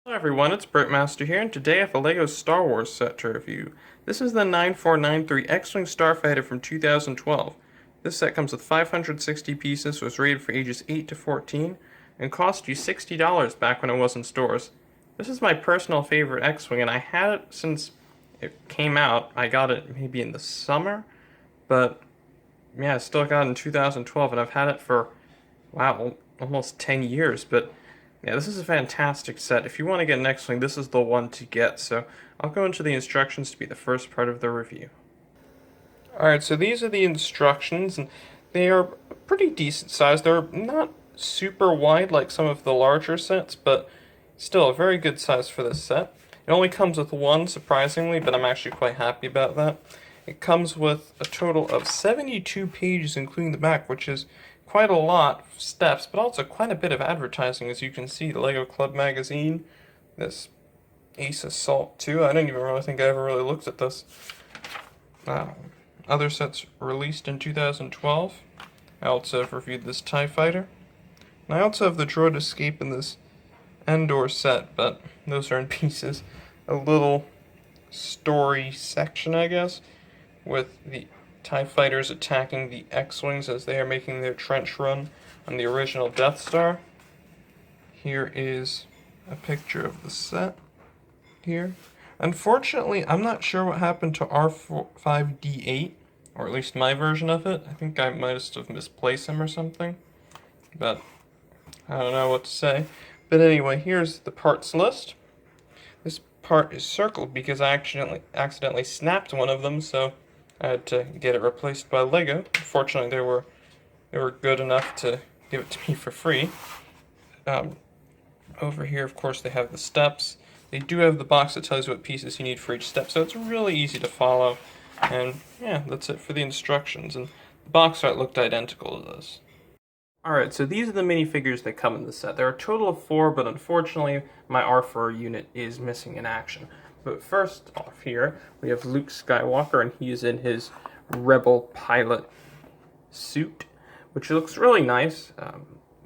Hello everyone, it's Brickmaster here, and today I have a LEGO Star Wars set to review. This is the 9493 X-Wing Starfighter from 2012. This set comes with 560 pieces, was rated for ages 8 to 14, and cost you $60 back when it was in stores. This is my personal favorite X-Wing, and I had it since it came out. I got it maybe in the summer, but yeah, I still got it in 2012, and I've had it for, wow, almost 10 years, but yeah, this is a fantastic set. If you want to get an X-Wing, this is the one to get, so I'll go into the instructions to be the first part of the review. Alright, so these are the instructions, and they are pretty decent size. They're not super wide like some of the larger sets, but still a very good size for this set. It only comes with one, surprisingly, but I'm actually quite happy about that. It comes with a total of 72 pages, including the back, which is quite a lot of steps, but also quite a bit of advertising, as you can see. The LEGO Club magazine, this Ace Assault 2. I don't even really think I ever really looked at this. Other sets released in 2012. I also have reviewed this TIE Fighter. And I also have the Droid Escape in this Endor set, but those are in pieces. A little story section, I guess, with the TIE Fighters attacking the X-Wings as they are making their trench run on the original Death Star. Here is a picture of the set here. Unfortunately, I'm not sure what happened to R5D8, or at least my version of it. I think I might have misplaced him or something, but I don't know what to say. But anyway, here's the parts list. This part is circled because I accidentally snapped one of them, so I had to get it replaced by LEGO. Fortunately, they were good enough to give it to me for free. Over here, of course, they have the steps. They do have the box that tells you what pieces you need for each step, so it's really easy to follow. And yeah, that's it for the instructions. And the box art looked identical to this. Alright, so these are the minifigures that come in the set. There are a total of 4, but unfortunately, my R4 unit is missing in action. But first off here, we have Luke Skywalker, and he is in his Rebel pilot suit, which looks really nice.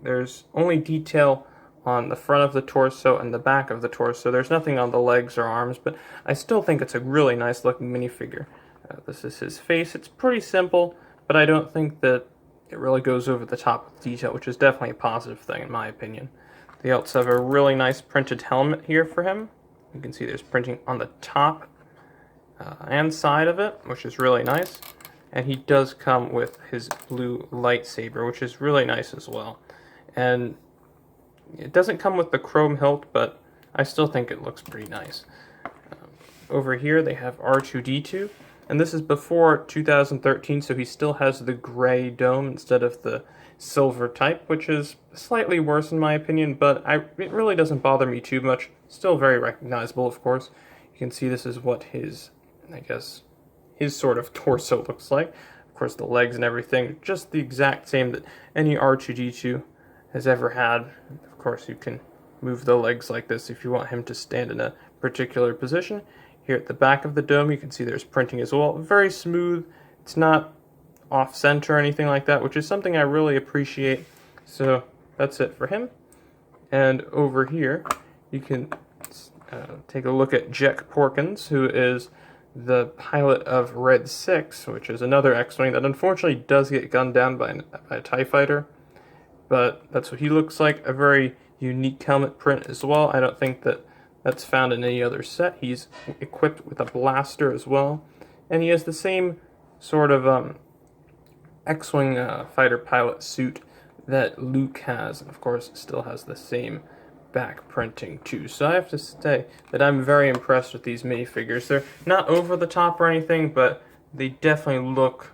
There's only detail on the front of the torso and the back of the torso. There's nothing on the legs or arms, but I still think it's a really nice looking minifigure. This is his face. It's pretty simple, but I don't think that it really goes over the top with detail, which is definitely a positive thing in my opinion. They also have a really nice printed helmet here for him. You can see there's printing on the top and side of it, which is really nice. And he does come with his blue lightsaber, which is really nice as well. And it doesn't come with the chrome hilt, but I still think it looks pretty nice. Over here they have R2-D2, and this is before 2013, so he still has the gray dome instead of the silver type, which is slightly worse in my opinion, but it really doesn't bother me too much. Still very recognizable, of course. You can see this is what his, I guess, his sort of torso looks like. Of course, the legs and everything, just the exact same that any R2-D2 has ever had. Of course, you can move the legs like this if you want him to stand in a particular position. Here at the back of the dome, you can see there's printing as well. Very smooth. It's not off-center or anything like that, which is something I really appreciate. So that's it for him. And over here, you can take a look at Jack Porkins, who is the pilot of Red 6, which is another X-Wing that unfortunately does get gunned down by a TIE Fighter. But that's what he looks like. A very unique helmet print as well. I don't think that that's found in any other set. He's equipped with a blaster as well. And he has the same sort of X-Wing fighter pilot suit that Luke has. And of course, still has the same back printing too. So I have to say that I'm very impressed with these minifigures. They're not over the top or anything, but they definitely look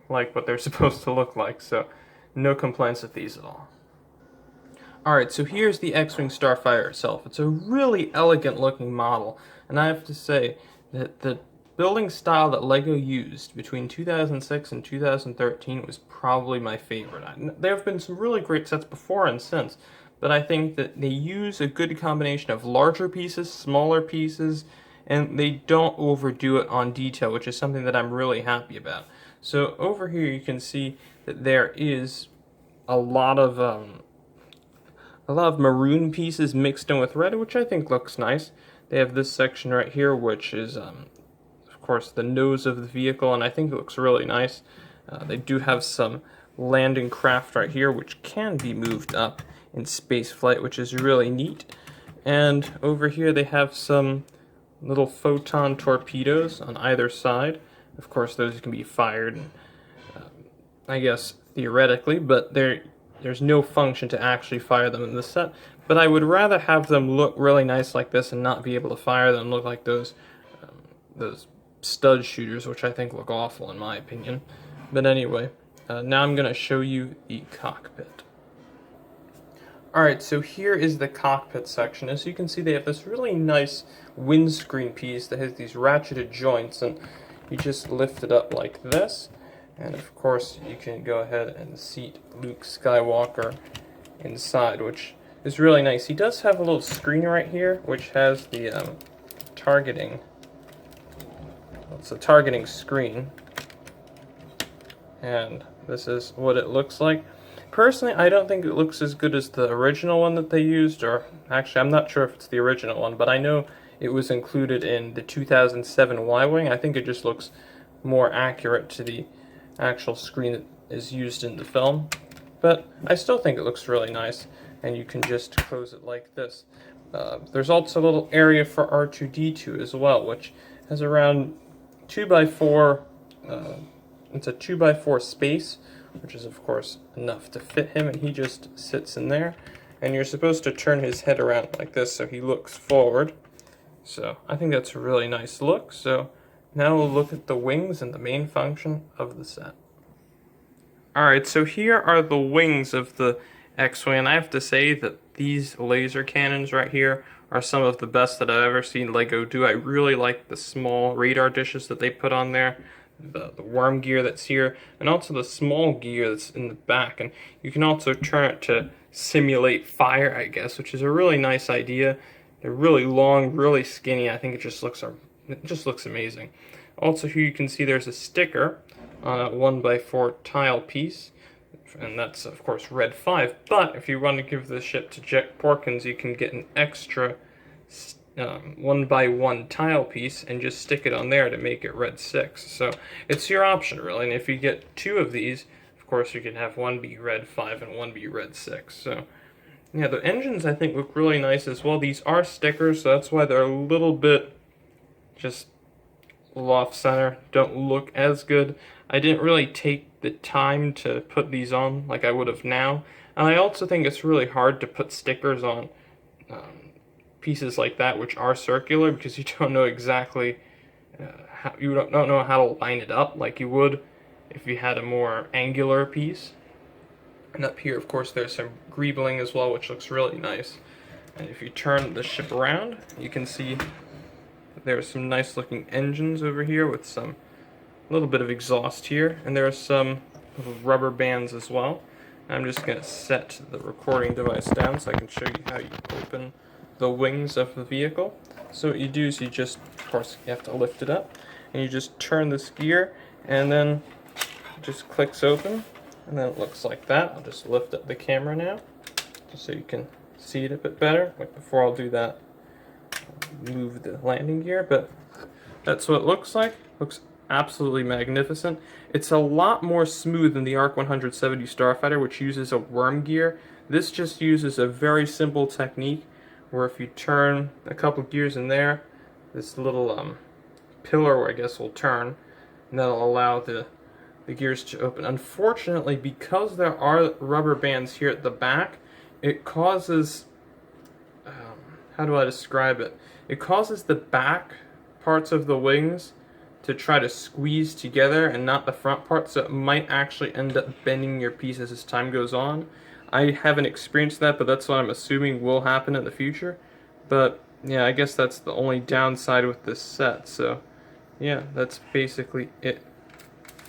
like what they're supposed to look like. So no complaints with these at all. Alright, so here's the X-Wing Starfighter itself. It's a really elegant looking model, and I have to say that the building style that LEGO used between 2006 and 2013 was probably my favorite. There have been some really great sets before and since, but I think that they use a good combination of larger pieces, smaller pieces, and they don't overdo it on detail, which is something that I'm really happy about. So over here you can see that there is a lot of a lot of maroon pieces mixed in with red, which I think looks nice. They have this section right here, which is, of course, the nose of the vehicle, and I think it looks really nice. They do have some landing craft right here, which can be moved up in space flight, which is really neat. And over here they have some little photon torpedoes on either side. Of course, those can be fired, I guess, theoretically, but there's no function to actually fire them in this set. But I would rather have them look really nice like this and not be able to fire them, look like those stud shooters, which I think look awful in my opinion. But anyway, now I'm going to show you the cockpit. Alright, so here is the cockpit section. As you can see, they have this really nice windscreen piece that has these ratcheted joints, and you just lift it up like this. And of course, you can go ahead and seat Luke Skywalker inside, which is really nice. He does have a little screen right here, which has the targeting. It's a targeting screen. And this is what it looks like. Personally, I don't think it looks as good as the original one that they used, or actually, I'm not sure if it's the original one, but I know it was included in the 2007 Y-Wing. I think it just looks more accurate to the actual screen that is used in the film. But I still think it looks really nice, and you can just close it like this. There's also a little area for R2-D2 as well, which has around 2x4, it's a 2x4 space, which is of course enough to fit him, and he just sits in there. And you're supposed to turn his head around like this so he looks forward. So I think that's a really nice look. So now we'll look at the wings and the main function of the set. Alright, so here are the wings of the X-Wing, and I have to say that these laser cannons right here are some of the best that I've ever seen LEGO do. I really like the small radar dishes that they put on there, the worm gear that's here, and also the small gear that's in the back. And you can also turn it to simulate fire, I guess, which is a really nice idea. They're really long, really skinny. I think it just looks amazing. Also, here you can see there's a sticker on a 1x4 tile piece, and that's of course red 5. But if you want to give the ship to Jack Porkins, you can get an extra 1x1 tile piece and just stick it on there to make it red 6. So it's your option really, and if you get 2 of these, of course you can have one be red 5 and one be red 6. So yeah, the engines I think look really nice as well. These are stickers, so that's why they're a little bit just off center, don't look as good. I didn't really take the time to put these on like I would have now, and I also think it's really hard to put stickers on pieces like that which are circular, because you don't know exactly you don't know how to line it up like you would if you had a more angular piece. And up here, of course, there's some greebling as well, which looks really nice. And if you turn the ship around, you can see there's some nice looking engines over here with some little bit of exhaust here, and there are some rubber bands as well. I'm just going to set the recording device down so I can show you how you open the wings of the vehicle. So what you do is you just, of course, you have to lift it up, and you just turn this gear, and then it just clicks open, and then it looks like that. I'll just lift up the camera now, just so you can see it a bit better. Like before I'll do that, move the landing gear, but that's what it looks like. Looks absolutely magnificent. It's a lot more smooth than the ARC 170 Starfighter, which uses a worm gear. This just uses a very simple technique where if you turn a couple gears in there, this little pillar, I guess, will turn, and that'll allow the gears to open. Unfortunately, because there are rubber bands here at the back, it causes, how do I describe it? It causes the back parts of the wings to try to squeeze together and not the front part, so it might actually end up bending your pieces as time goes on. I haven't experienced that, but that's what I'm assuming will happen in the future. But yeah, I guess that's the only downside with this set. So yeah, that's basically it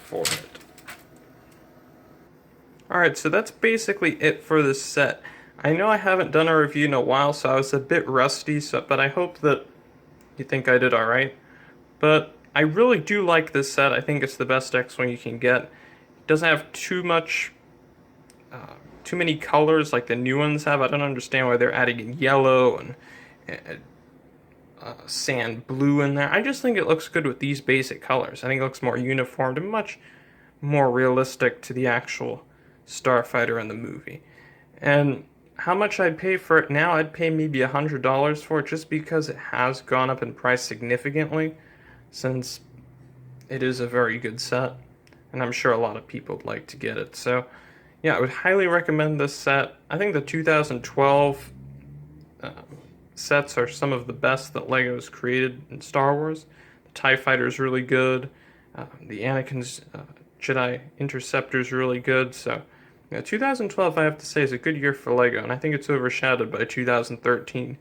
for it. Alright, so that's basically it for this set. I know I haven't done a review in a while, so I was a bit rusty, but I hope that you think I did alright. But I really do like this set. I think it's the best X-Wing you can get. It doesn't have too much too many colors like the new ones have. I don't understand why they're adding in yellow and sand blue in there. I just think it looks good with these basic colors. I think it looks more uniformed and much more realistic to the actual Starfighter in the movie. And how much I'd pay for it now, I'd pay maybe $100 for it just because it has gone up in price significantly since it is a very good set. And I'm sure a lot of people would like to get it. So, yeah, I would highly recommend this set. I think the 2012 sets are some of the best that LEGO has created in Star Wars. The TIE Fighter is really good. The Anakin's Jedi Interceptor is really good. So, 2012, I have to say, is a good year for LEGO, and I think it's overshadowed by 2013.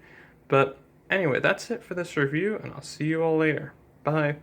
But anyway, that's it for this review, and I'll see you all later. Bye.